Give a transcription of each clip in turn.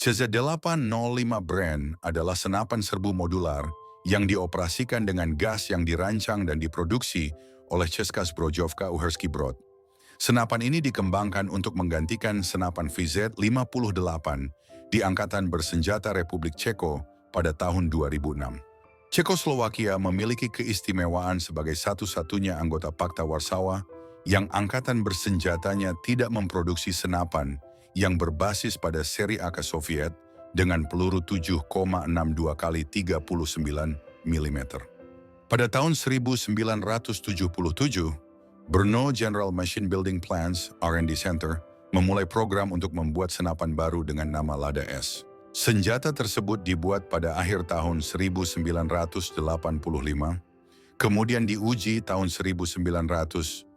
CZ-805 Brand adalah senapan serbu modular yang dioperasikan dengan gas yang dirancang dan diproduksi oleh Česká zbrojovka Uherský Brod. Senapan ini dikembangkan untuk menggantikan senapan VZ-58 di Angkatan Bersenjata Republik Ceko pada tahun 2006. Cekoslowakia memiliki keistimewaan sebagai satu-satunya anggota Pakta Warsawa yang angkatan bersenjatanya tidak memproduksi senapan yang berbasis pada seri AK Soviet dengan peluru 7,62 kali 39 mm. Pada tahun 1977, Brno General Machine Building Plants R&D Center memulai program untuk membuat senapan baru dengan nama Lada S. Senjata tersebut dibuat pada akhir tahun 1985, kemudian diuji tahun 1986,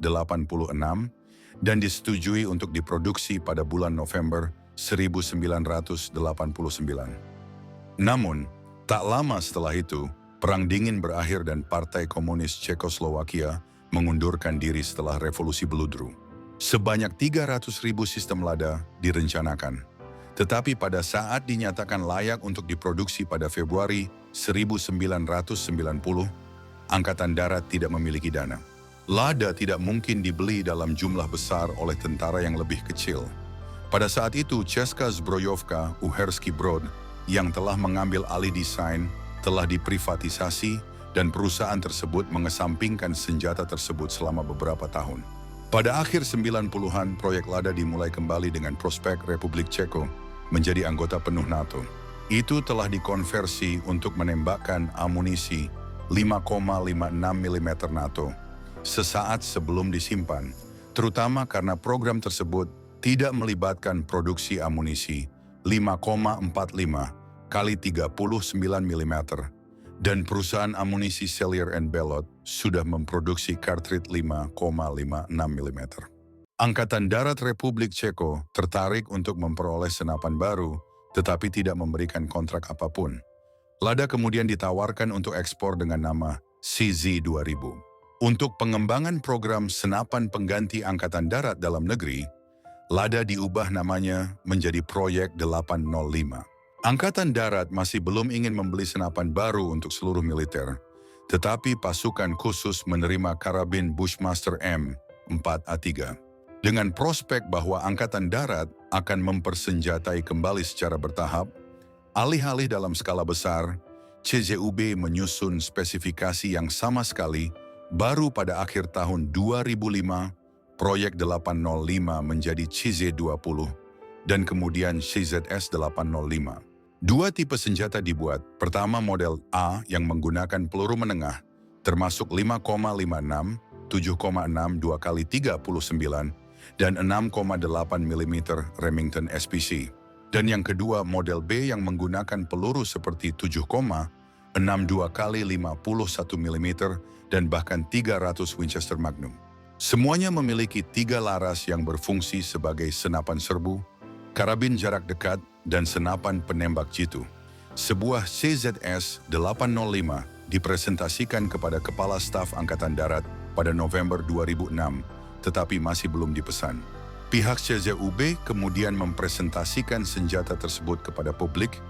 dan disetujui untuk diproduksi pada bulan November 1989. Namun, tak lama setelah itu, Perang Dingin berakhir dan Partai Komunis Cekoslowakia mengundurkan diri setelah Revolusi Beludru. Sebanyak 300.000 sistem Lada direncanakan. Tetapi pada saat dinyatakan layak untuk diproduksi pada Februari 1990, Angkatan Darat tidak memiliki dana. Lada tidak mungkin dibeli dalam jumlah besar oleh tentara yang lebih kecil. Pada saat itu, Česká zbrojovka Uherský Brod yang telah mengambil alih desain telah diprivatisasi dan perusahaan tersebut mengesampingkan senjata tersebut selama beberapa tahun. Pada akhir 90-an, proyek Lada dimulai kembali dengan prospek Republik Ceko menjadi anggota penuh NATO. Itu telah dikonversi untuk menembakkan amunisi 5,56 mm NATO sesaat sebelum disimpan, terutama karena program tersebut tidak melibatkan produksi amunisi 5,45 kali 39 mm dan perusahaan amunisi Sellier and Bellot sudah memproduksi kartrid 5,56 mm. Angkatan Darat Republik Ceko tertarik untuk memperoleh senapan baru, tetapi tidak memberikan kontrak apapun. Lada kemudian ditawarkan untuk ekspor dengan nama CZ-2000. Untuk pengembangan program senapan pengganti Angkatan Darat dalam negeri, Lada diubah namanya menjadi Proyek 805. Angkatan Darat masih belum ingin membeli senapan baru untuk seluruh militer, tetapi pasukan khusus menerima karabin Bushmaster M4A3. Dengan prospek bahwa Angkatan Darat akan mempersenjatai kembali secara bertahap, alih-alih dalam skala besar, CZUB menyusun spesifikasi yang sama sekali baru pada akhir tahun 2005, Proyek 805 menjadi CZ-20 dan kemudian CZS-805. Dua tipe senjata dibuat, pertama model A yang menggunakan peluru menengah, termasuk 5,56, 7,62 kali 39, dan 6,8 mm Remington SPC. Dan yang kedua model B yang menggunakan peluru seperti 7,62 kali 51 mm dan bahkan 300 Winchester Magnum. Semuanya memiliki 3 laras yang berfungsi sebagai senapan serbu, karabin jarak dekat, dan senapan penembak jitu. Sebuah CZS-805 dipresentasikan kepada Kepala Staf Angkatan Darat pada November 2006, tetapi masih belum dipesan. Pihak CZUB kemudian mempresentasikan senjata tersebut kepada publik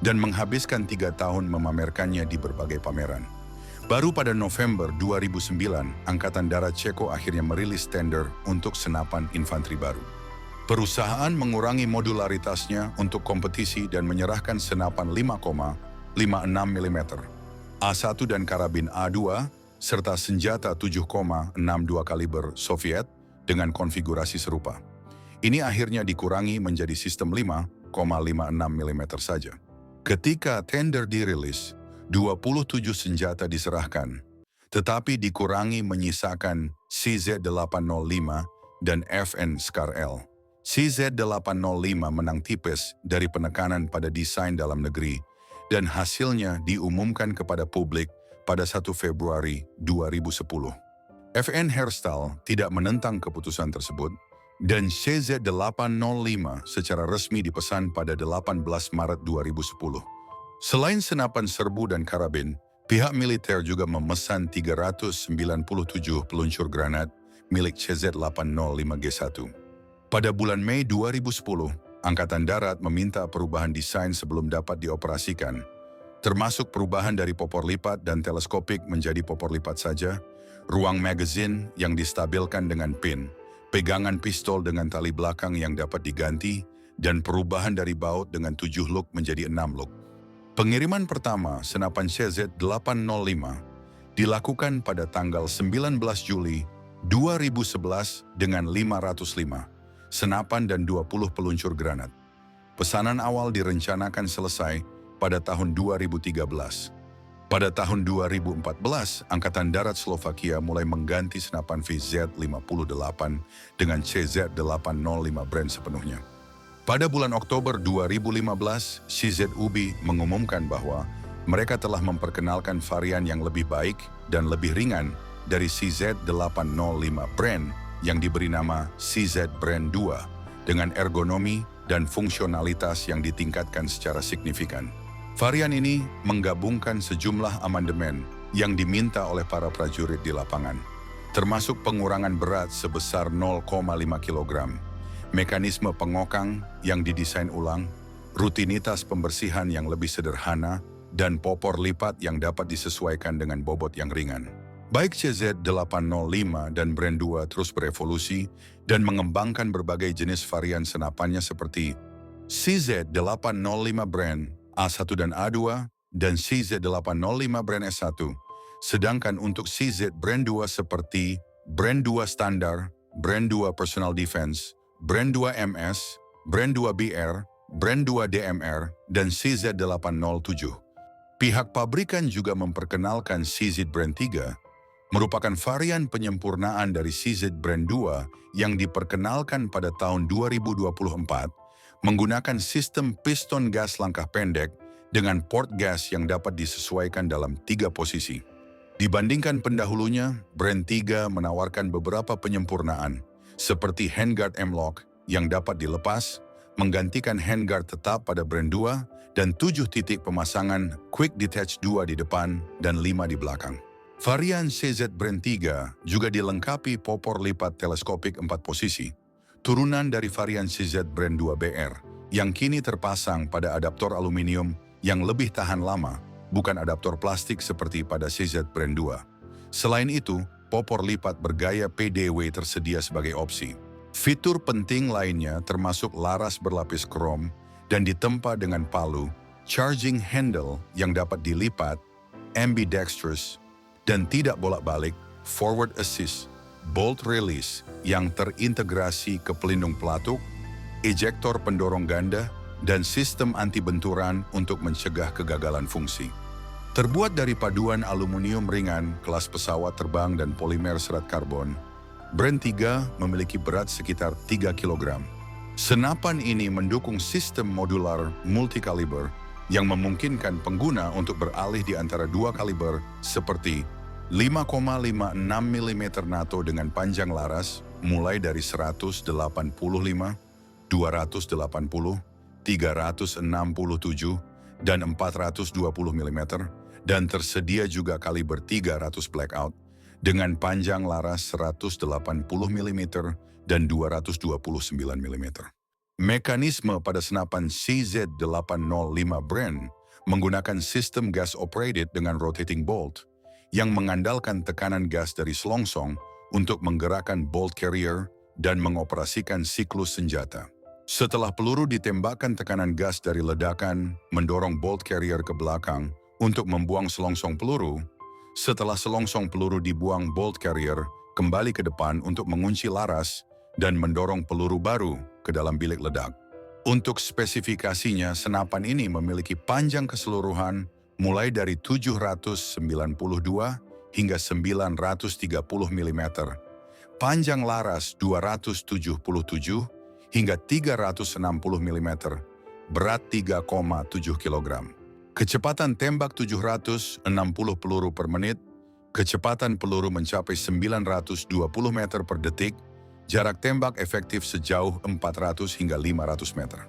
dan menghabiskan 3 tahun memamerkannya di berbagai pameran. Baru pada November 2009, Angkatan Darat Ceko akhirnya merilis tender untuk senapan infanteri baru. Perusahaan mengurangi modularitasnya untuk kompetisi dan menyerahkan senapan 5,56 mm, A1 dan karabin A2, serta senjata 7,62 kaliber Soviet dengan konfigurasi serupa. Ini akhirnya dikurangi menjadi sistem 5,56 mm saja. Ketika tender dirilis, 27 senjata diserahkan, tetapi dikurangi menyisakan CZ-805 dan FN Skar-L. CZ-805 menang tipis dari penekanan pada desain dalam negeri, dan hasilnya diumumkan kepada publik pada 1 Februari 2010. FN Herstal tidak menentang keputusan tersebut, dan CZ-805 secara resmi dipesan pada 18 Maret 2010. Selain senapan serbu dan karabin, pihak militer juga memesan 397 peluncur granat milik CZ-805G1. Pada bulan Mei 2010, Angkatan Darat meminta perubahan desain sebelum dapat dioperasikan, termasuk perubahan dari popor lipat dan teleskopik menjadi popor lipat saja, ruang magazine yang distabilkan dengan pin, pegangan pistol dengan tali belakang yang dapat diganti, dan perubahan dari baut dengan 7 luk menjadi 6 luk. Pengiriman pertama senapan CZ-805 dilakukan pada tanggal 19 Juli 2011 dengan 505 senapan dan 20 peluncur granat. Pesanan awal direncanakan selesai pada tahun 2013. Pada tahun 2014, Angkatan Darat Slovakia mulai mengganti senapan VZ-58 dengan CZ-805 brand sepenuhnya. Pada bulan Oktober 2015, CZUB mengumumkan bahwa mereka telah memperkenalkan varian yang lebih baik dan lebih ringan dari CZ-805 brand yang diberi nama CZ Brand 2 dengan ergonomi dan fungsionalitas yang ditingkatkan secara signifikan. Varian ini menggabungkan sejumlah amandemen yang diminta oleh para prajurit di lapangan, termasuk pengurangan berat sebesar 0,5 kg, mekanisme pengokang yang didesain ulang, rutinitas pembersihan yang lebih sederhana, dan popor lipat yang dapat disesuaikan dengan bobot yang ringan. Baik CZ-805 dan Brand 2 terus berevolusi dan mengembangkan berbagai jenis varian senapannya seperti CZ-805 Brand A1 dan A2 dan CZ-805 Brand S1. Sedangkan untuk CZ Brand 2 seperti Brand 2 Standar, Brand 2 Personal Defense, Brand 2 MS, Brand 2 BR, Brand 2 DMR, dan CZ-807. Pihak pabrikan juga memperkenalkan CZ Brand 3, merupakan varian penyempurnaan dari CZ Brand 2 yang diperkenalkan pada tahun 2024 menggunakan sistem piston gas langkah pendek dengan port gas yang dapat disesuaikan dalam 3 posisi. Dibandingkan pendahulunya, Brand 3 menawarkan beberapa penyempurnaan seperti handguard M-LOK yang dapat dilepas, menggantikan handguard tetap pada Brand 2 dan 7 titik pemasangan Quick Detach 2 di depan dan 5 di belakang. Varian CZ Brand 3 juga dilengkapi popor lipat teleskopik 4 posisi, turunan dari varian CZ Brand 2 BR, yang kini terpasang pada adaptor aluminium yang lebih tahan lama, bukan adaptor plastik seperti pada CZ Brand 2. Selain itu, popor lipat bergaya PDW tersedia sebagai opsi. Fitur penting lainnya termasuk laras berlapis krom dan ditempa dengan palu, charging handle yang dapat dilipat, ambidextrous, dan tidak bolak-balik, forward assist, bolt release yang terintegrasi ke pelindung pelatuk, ejektor pendorong ganda, dan sistem anti-benturan untuk mencegah kegagalan fungsi. Terbuat dari paduan aluminium ringan, kelas pesawat terbang dan polimer serat karbon, Brand 3 memiliki berat sekitar 3 kg. Senapan ini mendukung sistem modular multi-kaliber yang memungkinkan pengguna untuk beralih di antara 2 kaliber seperti 5,56 mm NATO dengan panjang laras mulai dari 185, 280, 367, dan 420 mm, dan tersedia juga kaliber 300 blackout dengan panjang laras 180 mm dan 229 mm. Mekanisme pada senapan CZ-805 Brand menggunakan sistem gas operated dengan rotating bolt yang mengandalkan tekanan gas dari selongsong untuk menggerakkan bolt carrier dan mengoperasikan siklus senjata. Setelah peluru ditembakkan, tekanan gas dari ledakan mendorong bolt carrier ke belakang untuk membuang selongsong peluru. Setelah selongsong peluru dibuang, bolt carrier kembali ke depan untuk mengunci laras dan mendorong peluru baru ke dalam bilik ledak. Untuk spesifikasinya, senapan ini memiliki panjang keseluruhan mulai dari 792 hingga 930 mm, panjang laras 277 hingga 360 mm, berat 3,7 kg. Kecepatan tembak 760 peluru per menit, kecepatan peluru mencapai 920 meter per detik, jarak tembak efektif sejauh 400 hingga 500 meter.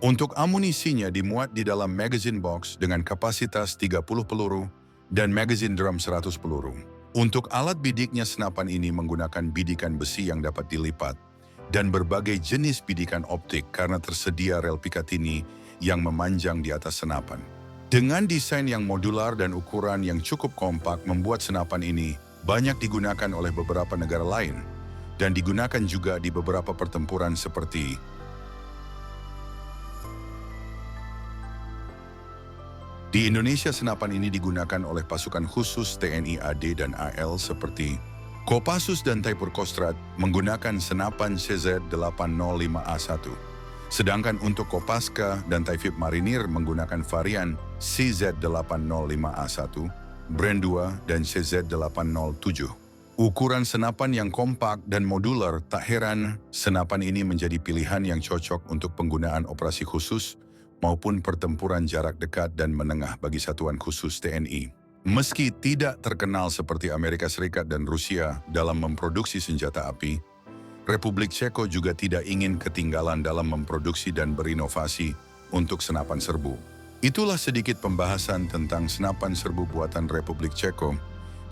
Untuk amunisinya dimuat di dalam magazine box dengan kapasitas 30 peluru dan magazine drum 100 peluru. Untuk alat bidiknya, senapan ini menggunakan bidikan besi yang dapat dilipat, dan berbagai jenis bidikan optik karena tersedia rel Picatinny yang memanjang di atas senapan. Dengan desain yang modular dan ukuran yang cukup kompak membuat senapan ini banyak digunakan oleh beberapa negara lain dan digunakan juga di beberapa pertempuran seperti di Indonesia. Senapan ini digunakan oleh pasukan khusus TNI AD dan AL seperti Kopassus dan Taipur Kostrad menggunakan senapan CZ805A1. Sedangkan untuk Kopaska dan Taifib Marinir menggunakan varian CZ805A1, Brand 2 dan CZ807. Ukuran senapan yang kompak dan modular, tak heran senapan ini menjadi pilihan yang cocok untuk penggunaan operasi khusus maupun pertempuran jarak dekat dan menengah bagi satuan khusus TNI. Meski tidak terkenal seperti Amerika Serikat dan Rusia dalam memproduksi senjata api, Republik Ceko juga tidak ingin ketinggalan dalam memproduksi dan berinovasi untuk senapan serbu. Itulah sedikit pembahasan tentang senapan serbu buatan Republik Ceko.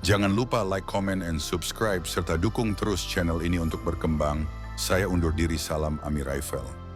Jangan lupa like, comment, and subscribe serta dukung terus channel ini untuk berkembang. Saya undur diri, salam Amir Eiffel.